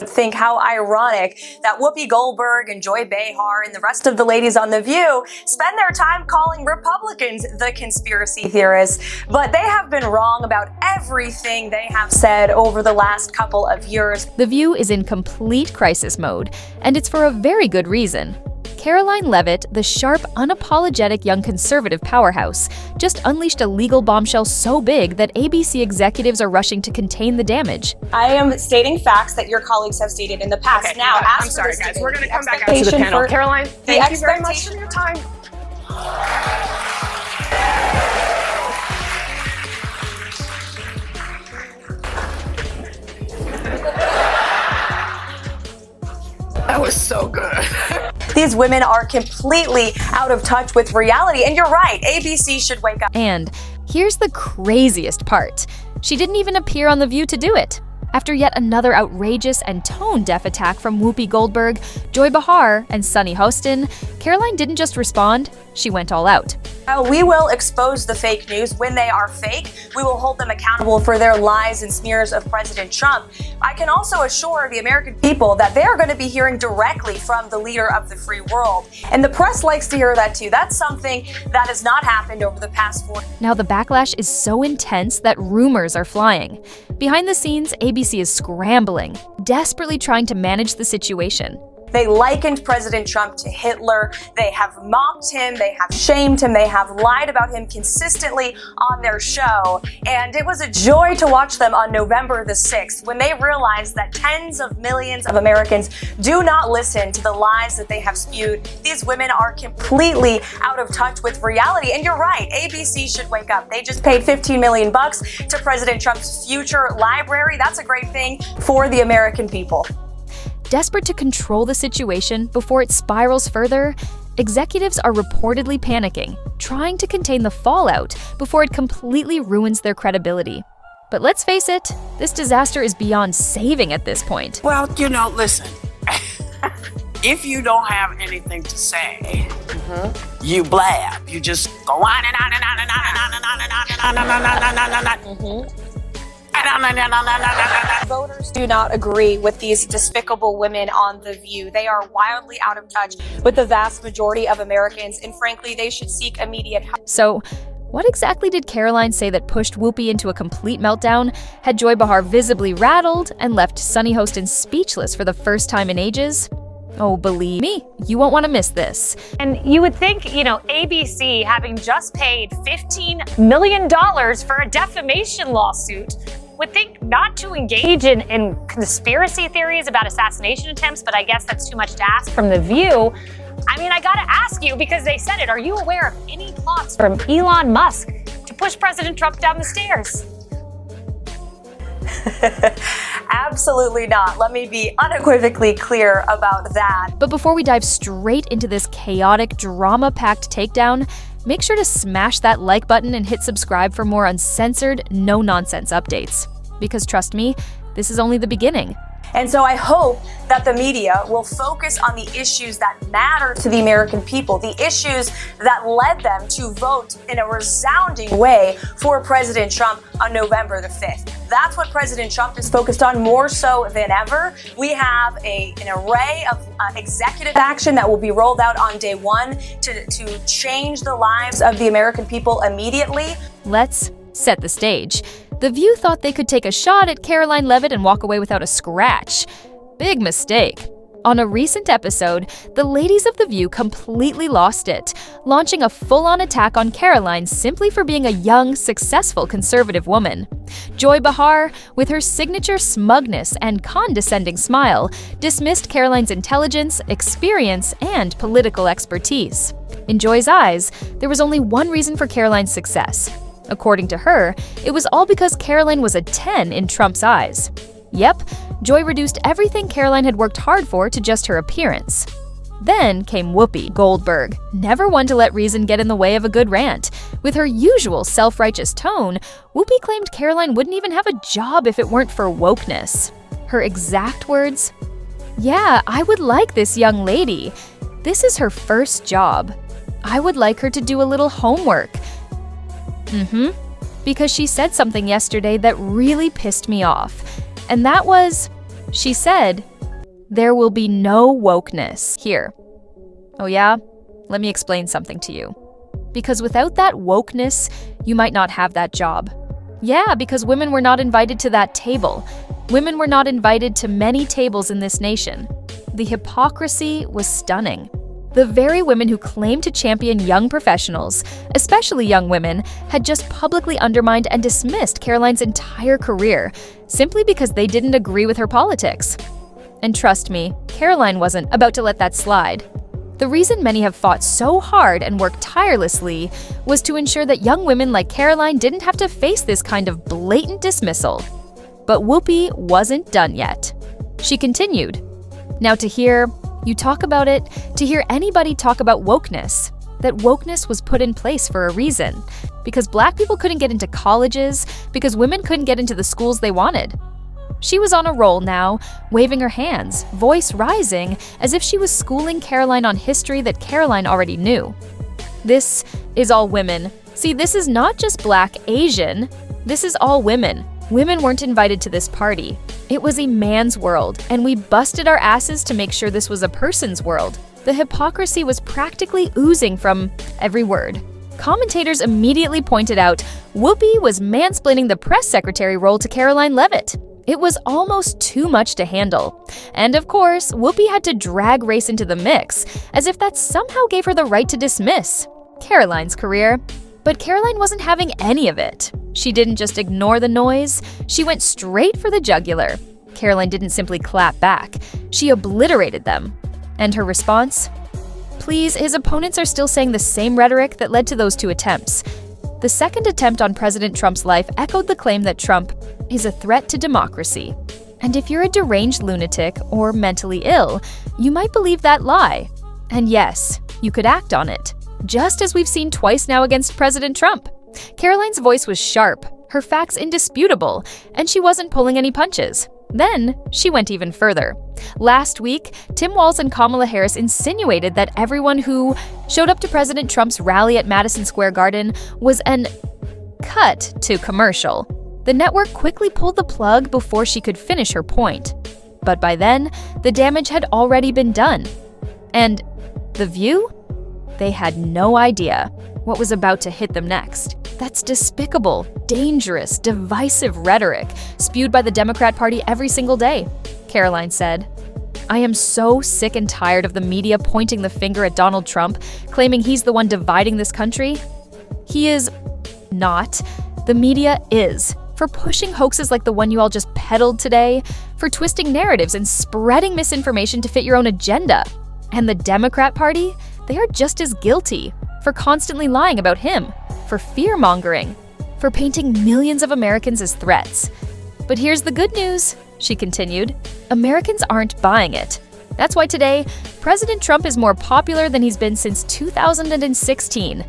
Think how ironic that Whoopi Goldberg and Joy Behar and the rest of the ladies on The View spend their time calling Republicans the conspiracy theorists, but they have been wrong about everything they have said over the last couple of years. The View is in complete crisis mode, and it's for a very good reason. Karoline Leavitt, the sharp, unapologetic young conservative powerhouse, just unleashed a legal bombshell so big that ABC executives are rushing to contain the damage. I am stating facts that your colleagues have stated in the past. Okay, now, I'm sorry, guys. We're going to come back out to the panel. Karoline, thank you very much for your time. That was so good. These women are completely out of touch with reality, and you're right, ABC should wake up. And here's the craziest part. She didn't even appear on The View to do it. After yet another outrageous and tone-deaf attack from Whoopi Goldberg, Joy Behar, and Sunny Hostin, Karoline didn't just respond, she went all out. We will expose the fake news when they are fake. We will hold them accountable for their lies and smears of President Trump. I can also assure the American people that they are going to be hearing directly from the leader of the free world. And the press likes to hear that too. That's something that has not happened over the past 4 years. Now the backlash is so intense that rumors are flying. Behind the scenes, ABC is scrambling, desperately trying to manage the situation. They likened President Trump to Hitler. They have mocked him. They have shamed him. They have lied about him consistently on their show. And it was a joy to watch them on November the 6th when they realized that tens of millions of Americans do not listen to the lies that they have spewed. These women are completely out of touch with reality. And you're right, ABC should wake up. They just paid $15 million to President Trump's future library. That's a great thing for the American people. Desperate to control the situation before it spirals further, executives are reportedly panicking, trying to contain the fallout before it completely ruins their credibility. But let's face it, this disaster is beyond saving at this point. Well, listen. If you don't have anything to say, you blab. You just go on and on and on and on and on and on and on and on and on and on and on. Voters do not agree with these despicable women on The View. They are wildly out of touch with the vast majority of Americans, and frankly, they should seek immediate help. So, what exactly did Karoline say that pushed Whoopi into a complete meltdown, had Joy Behar visibly rattled, and left Sunny Hostin speechless for the first time in ages? Oh, believe me, you won't want to miss this. And you would think, ABC, having just paid $15 million for a defamation lawsuit, would think not to engage in conspiracy theories about assassination attempts, but I guess that's too much to ask from The View. I gotta ask you, because they said it, are you aware of any plots from Elon Musk to push President Trump down the stairs? Absolutely not. Let me be unequivocally clear about that. But before we dive straight into this chaotic, drama-packed takedown, make sure to smash that like button and hit subscribe for more uncensored, no-nonsense updates. Because trust me, this is only the beginning. And so I hope that the media will focus on the issues that matter to the American people, the issues that led them to vote in a resounding way for President Trump on November the 5th. That's what President Trump is focused on more so than ever. We have an array of executive action that will be rolled out on day one to change the lives of the American people immediately. Let's set the stage. The View thought they could take a shot at Karoline Leavitt and walk away without a scratch. Big mistake. On a recent episode, the ladies of The View completely lost it, launching a full-on attack on Karoline simply for being a young, successful conservative woman. Joy Behar, with her signature smugness and condescending smile, dismissed Karoline's intelligence, experience, and political expertise. In Joy's eyes, there was only one reason for Karoline's success. According to her, it was all because Karoline was a 10 in Trump's eyes. Yep, Joy reduced everything Karoline had worked hard for to just her appearance. Then came Whoopi Goldberg, never one to let reason get in the way of a good rant. With her usual self-righteous tone, Whoopi claimed Karoline wouldn't even have a job if it weren't for wokeness. Her exact words? "Yeah, I would like this young lady. This is her first job. I would like her to do a little homework." Because she said something yesterday that really pissed me off. And that was, She said, "There will be no wokeness here." Oh yeah? Let me explain something to you. Because without that wokeness, you might not have that job. Yeah, because women were not invited to that table. Women were not invited to many tables in this nation. The hypocrisy was stunning. The very women who claim to champion young professionals, especially young women, had just publicly undermined and dismissed Karoline's entire career simply because they didn't agree with her politics. And trust me, Karoline wasn't about to let that slide. The reason many have fought so hard and worked tirelessly was to ensure that young women like Karoline didn't have to face this kind of blatant dismissal. But Whoopi wasn't done yet. She continued. Now to hear you talk about it, to hear anybody talk about wokeness, that wokeness was put in place for a reason. Because black people couldn't get into colleges, because women couldn't get into the schools they wanted. She was on a roll now, waving her hands, voice rising, as if she was schooling Karoline on history that Karoline already knew. This is all women. See, this is not just black, Asian. This is all women. Women weren't invited to this party. It was a man's world, and we busted our asses to make sure this was a person's world. The hypocrisy was practically oozing from every word. Commentators immediately pointed out Whoopi was mansplaining the press secretary role to Karoline Leavitt. It was almost too much to handle. And of course, Whoopi had to drag race into the mix, as if that somehow gave her the right to dismiss Karoline's career. But Karoline wasn't having any of it. She didn't just ignore the noise, she went straight for the jugular. Karoline didn't simply clap back, she obliterated them. And her response? Please, his opponents are still saying the same rhetoric that led to those two attempts. The second attempt on President Trump's life echoed the claim that Trump is a threat to democracy. And if you're a deranged lunatic or mentally ill, you might believe that lie. And yes, you could act on it, just as we've seen twice now against President Trump. Karoline's voice was sharp, her facts indisputable, and she wasn't pulling any punches. Then, she went even further. Last week, Tim Walz and Kamala Harris insinuated that everyone who showed up to President Trump's rally at Madison Square Garden was an cut to commercial. The network quickly pulled the plug before she could finish her point. But by then, the damage had already been done. And The View? They had no idea what was about to hit them next. That's despicable, dangerous, divisive rhetoric spewed by the Democrat Party every single day, Karoline said. I am so sick and tired of the media pointing the finger at Donald Trump, claiming he's the one dividing this country. He is not. The media is. For pushing hoaxes like the one you all just peddled today, for twisting narratives and spreading misinformation to fit your own agenda. And the Democrat Party, they are just as guilty for constantly lying about him, for fear-mongering, for painting millions of Americans as threats. But here's the good news, she continued. Americans aren't buying it. That's why today, President Trump is more popular than he's been since 2016.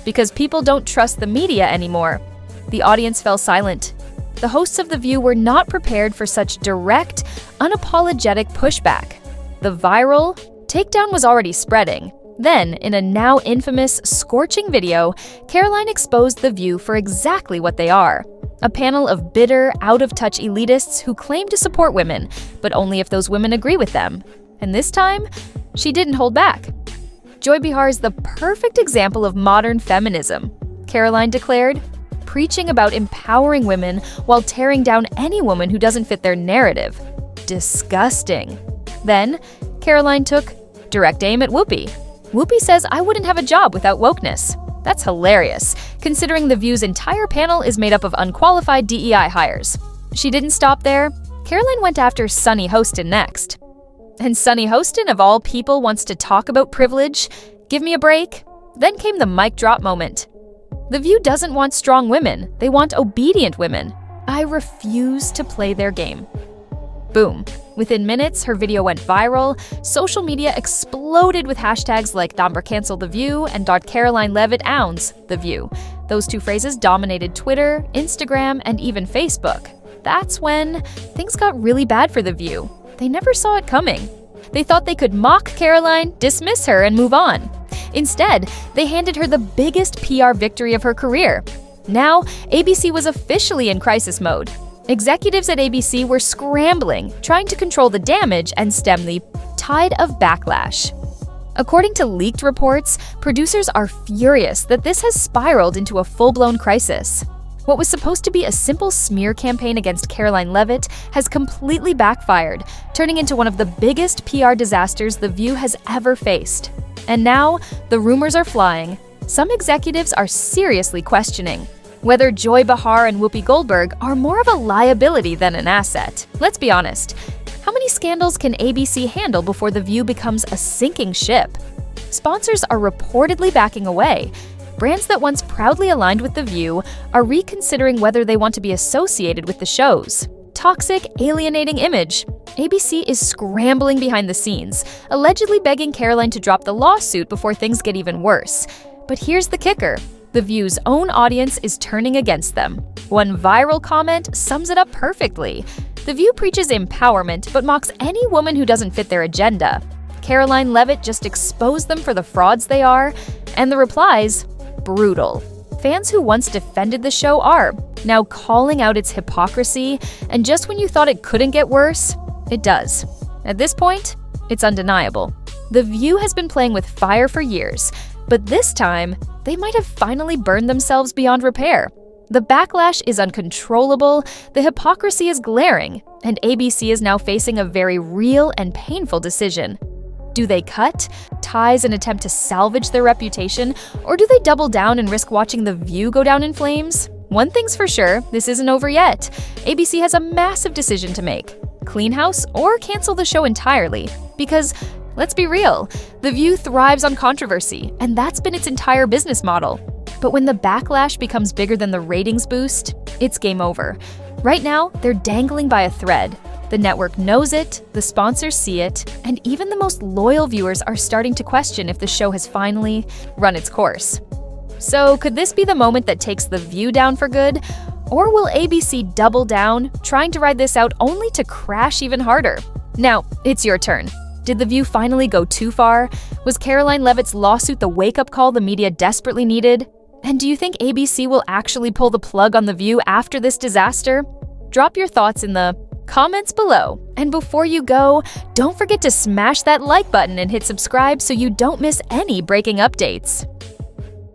Because people don't trust the media anymore. The audience fell silent. The hosts of The View were not prepared for such direct, unapologetic pushback. The viral takedown was already spreading. Then, in a now infamous, scorching video, Karoline exposed The View for exactly what they are. A panel of bitter, out-of-touch elitists who claim to support women, but only if those women agree with them. And this time, she didn't hold back. Joy Behar is the perfect example of modern feminism, Karoline declared, preaching about empowering women while tearing down any woman who doesn't fit their narrative. Disgusting. Then, Karoline took direct aim at Whoopi. Whoopi says I wouldn't have a job without wokeness. That's hilarious, considering The View's entire panel is made up of unqualified DEI hires. She didn't stop there. Karoline went after Sunny Hostin next. And Sunny Hostin, of all people, wants to talk about privilege? Give me a break. Then came the mic drop moment. The View doesn't want strong women. They want obedient women. I refuse to play their game. Boom. Within minutes, her video went viral. Social media exploded with hashtags like #cancel The View and .Karoline Leavitt owns The View. Those two phrases dominated Twitter, Instagram, and even Facebook. That's when things got really bad for The View. They never saw it coming. They thought they could mock Karoline, dismiss her, and move on. Instead, they handed her the biggest PR victory of her career. Now, ABC was officially in crisis mode. Executives at ABC were scrambling, trying to control the damage and stem the tide of backlash. According to leaked reports, producers are furious that this has spiraled into a full-blown crisis. What was supposed to be a simple smear campaign against Karoline Leavitt has completely backfired, turning into one of the biggest PR disasters The View has ever faced. And now, the rumors are flying. Some executives are seriously questioning whether Joy Behar and Whoopi Goldberg are more of a liability than an asset. Let's be honest. How many scandals can ABC handle before The View becomes a sinking ship? Sponsors are reportedly backing away. Brands that once proudly aligned with The View are reconsidering whether they want to be associated with the shows. Toxic, alienating image. ABC is scrambling behind the scenes, allegedly begging Karoline to drop the lawsuit before things get even worse. But here's the kicker. The View's own audience is turning against them. One viral comment sums it up perfectly. The View preaches empowerment but mocks any woman who doesn't fit their agenda. Karoline Leavitt just exposed them for the frauds they are, and the replies? Brutal. Fans who once defended the show are now calling out its hypocrisy, and just when you thought it couldn't get worse, it does. At this point, it's undeniable. The View has been playing with fire for years, but this time, they might have finally burned themselves beyond repair. The backlash is uncontrollable, the hypocrisy is glaring, and ABC is now facing a very real and painful decision. Do they cut ties and attempt to salvage their reputation, or do they double down and risk watching The View go down in flames? One thing's for sure, this isn't over yet. ABC has a massive decision to make. Clean house or cancel the show entirely. Because, let's be real, The View thrives on controversy, and that's been its entire business model. But when the backlash becomes bigger than the ratings boost, it's game over. Right now, they're dangling by a thread. The network knows it, the sponsors see it, and even the most loyal viewers are starting to question if the show has finally run its course. So could this be the moment that takes The View down for good? Or will ABC double down, trying to ride this out only to crash even harder? Now, it's your turn. Did The View finally go too far? Was Karoline Leavitt's lawsuit the wake-up call the media desperately needed? And do you think ABC will actually pull the plug on The View after this disaster? Drop your thoughts in the comments below. And before you go, don't forget to smash that like button and hit subscribe so you don't miss any breaking updates.